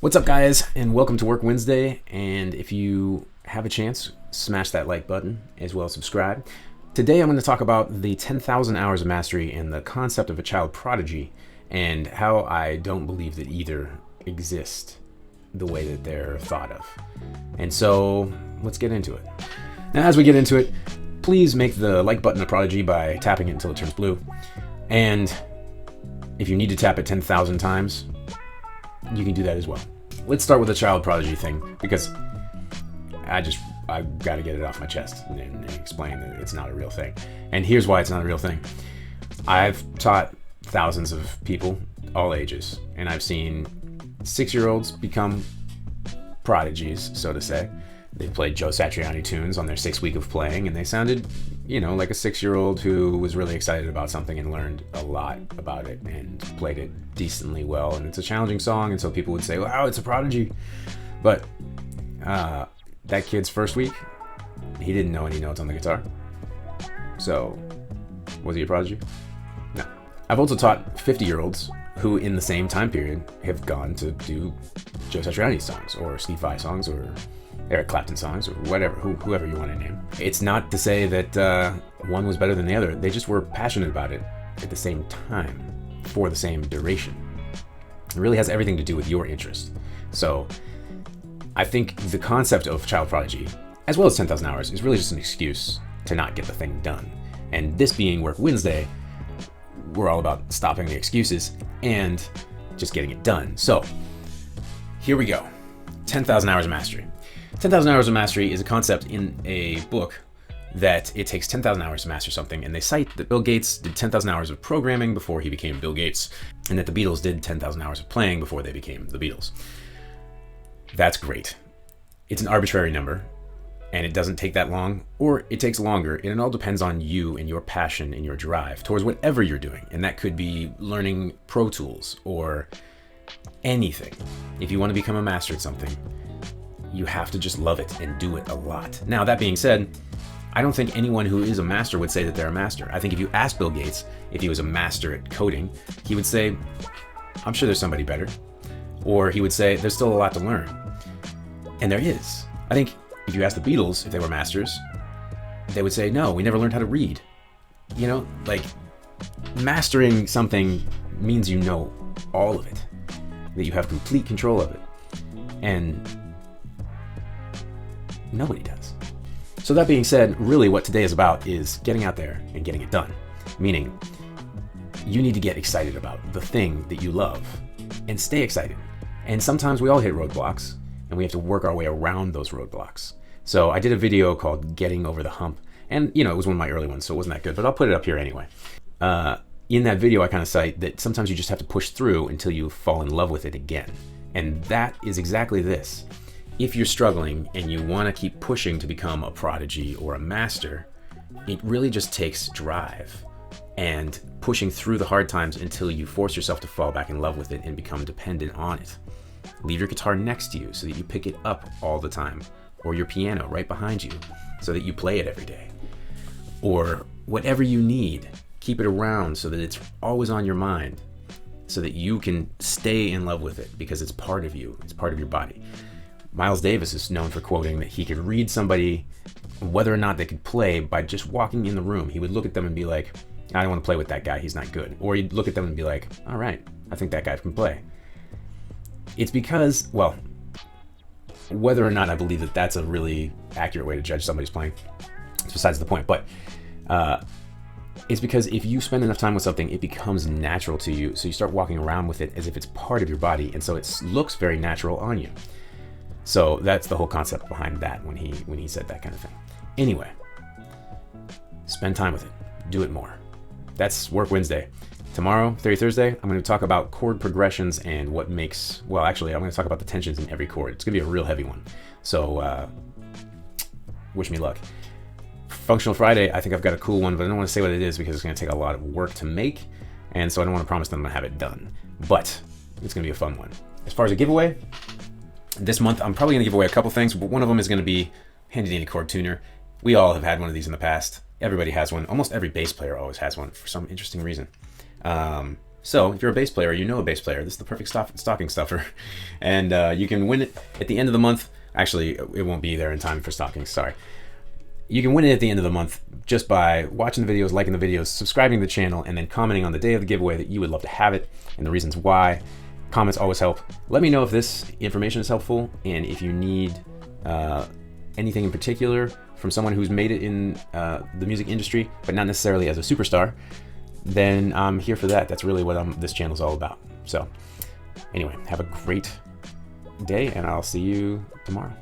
What's up, guys, and welcome to Work Wednesday. And if you have a chance, smash that like button as well as subscribe. Today I'm going to talk about the 10,000 hours of mastery and the concept of a child prodigy and how I don't believe that either exist the way that they're thought of. And so let's get into it. Now, as we get into it, please make the like button a prodigy by tapping it until it turns blue. And if you need to tap it 10,000 times, you can do that as well. Let's start with the child prodigy thing, because I got to get it off my chest and explain that it's not a real thing. And here's why it's not a real thing. I've taught thousands of people, all ages, and I've seen 6-year-olds become prodigies, so to say. They played Joe Satriani tunes on their 6th week of playing, and they sounded, like a 6-year-old who was really excited about something and learned a lot about it and played it decently well. And it's a challenging song, and so people would say, wow, it's a prodigy. But that kid's first week, he didn't know any notes on the guitar. So, was he a prodigy? No. I've also taught 50-year-olds who, in the same time period, have gone to do Joe Satriani songs, or Steve Vai songs, or Eric Clapton songs, or whatever, whoever you want to name. It's not to say that one was better than the other. They just were passionate about it at the same time for the same duration. It really has everything to do with your interest. So I think the concept of child prodigy, as well as 10,000 hours, is really just an excuse to not get the thing done. And this being Work Wednesday, we're all about stopping the excuses and just getting it done. So here we go. 10,000 hours of mastery. 10,000 hours of mastery is a concept in a book that it takes 10,000 hours to master something, and they cite that Bill Gates did 10,000 hours of programming before he became Bill Gates, and that the Beatles did 10,000 hours of playing before they became the Beatles. That's great. It's an arbitrary number, and it doesn't take that long, or it takes longer, and it all depends on you and your passion and your drive towards whatever you're doing, and that could be learning Pro Tools or anything. If you want to become a master at something, you have to just love it and do it a lot. Now, that being said, I don't think anyone who is a master would say that they're a master. I think if you ask Bill Gates if he was a master at coding, he would say, I'm sure there's somebody better. Or he would say, there's still a lot to learn. And there is. I think if you ask the Beatles if they were masters, they would say, no, we never learned how to read. Mastering something means you know all of it, that you have complete control of it. And nobody does. So that being said, really what today is about is getting out there and getting it done. Meaning, you need to get excited about the thing that you love and stay excited. And sometimes we all hit roadblocks and we have to work our way around those roadblocks. So I did a video called Getting Over the Hump. And, it was one of my early ones, so it wasn't that good, but I'll put it up here anyway. In that video, I kind of cite that sometimes you just have to push through until you fall in love with it again. And that is exactly this. If you're struggling and you want to keep pushing to become a prodigy or a master, it really just takes drive and pushing through the hard times until you force yourself to fall back in love with it and become dependent on it. Leave your guitar next to you so that you pick it up all the time, or your piano right behind you so that you play it every day. Or whatever you need, keep it around so that it's always on your mind so that you can stay in love with it because it's part of you, it's part of your body. Miles Davis is known for quoting that he could read somebody whether or not they could play by just walking in the room. He would look at them and be like, I don't want to play with that guy, he's not good. Or he'd look at them and be like, all right, I think that guy can play. It's because, well, whether or not I believe that that's a really accurate way to judge somebody's playing, it's besides the point, but it's because if you spend enough time with something, it becomes natural to you. So you start walking around with it as if it's part of your body, and so it looks very natural on you. So that's the whole concept behind that when he said that kind of thing. Anyway, spend time with it. Do it more. That's Work Wednesday. Tomorrow, Thursday, I'm going to talk about chord progressions and what makes, well, actually, I'm going to talk about the tensions in every chord. It's going to be a real heavy one. So wish me luck. Functional Friday, I think I've got a cool one, but I don't want to say what it is because it's going to take a lot of work to make. And so I don't want to promise that I'm going to have it done. But it's going to be a fun one. As far as a giveaway, this month, I'm probably going to give away a couple things, but one of them is going to be handy dandy chord tuner. We all have had one of these in the past. Everybody has one. Almost every bass player always has one for some interesting reason. So if you're a bass player, you know a bass player, this is the perfect stocking stuffer. And you can win it at the end of the month. Actually, it won't be there in time for stockings, sorry. You can win it at the end of the month just by watching the videos, liking the videos, subscribing to the channel, and then commenting on the day of the giveaway that you would love to have it and the reasons why. Comments always help. Let me know if this information is helpful, and if you need anything in particular from someone who's made it in the music industry, but not necessarily as a superstar, then I'm here for that. That's really what this channel is all about. So anyway, have a great day, and I'll see you tomorrow.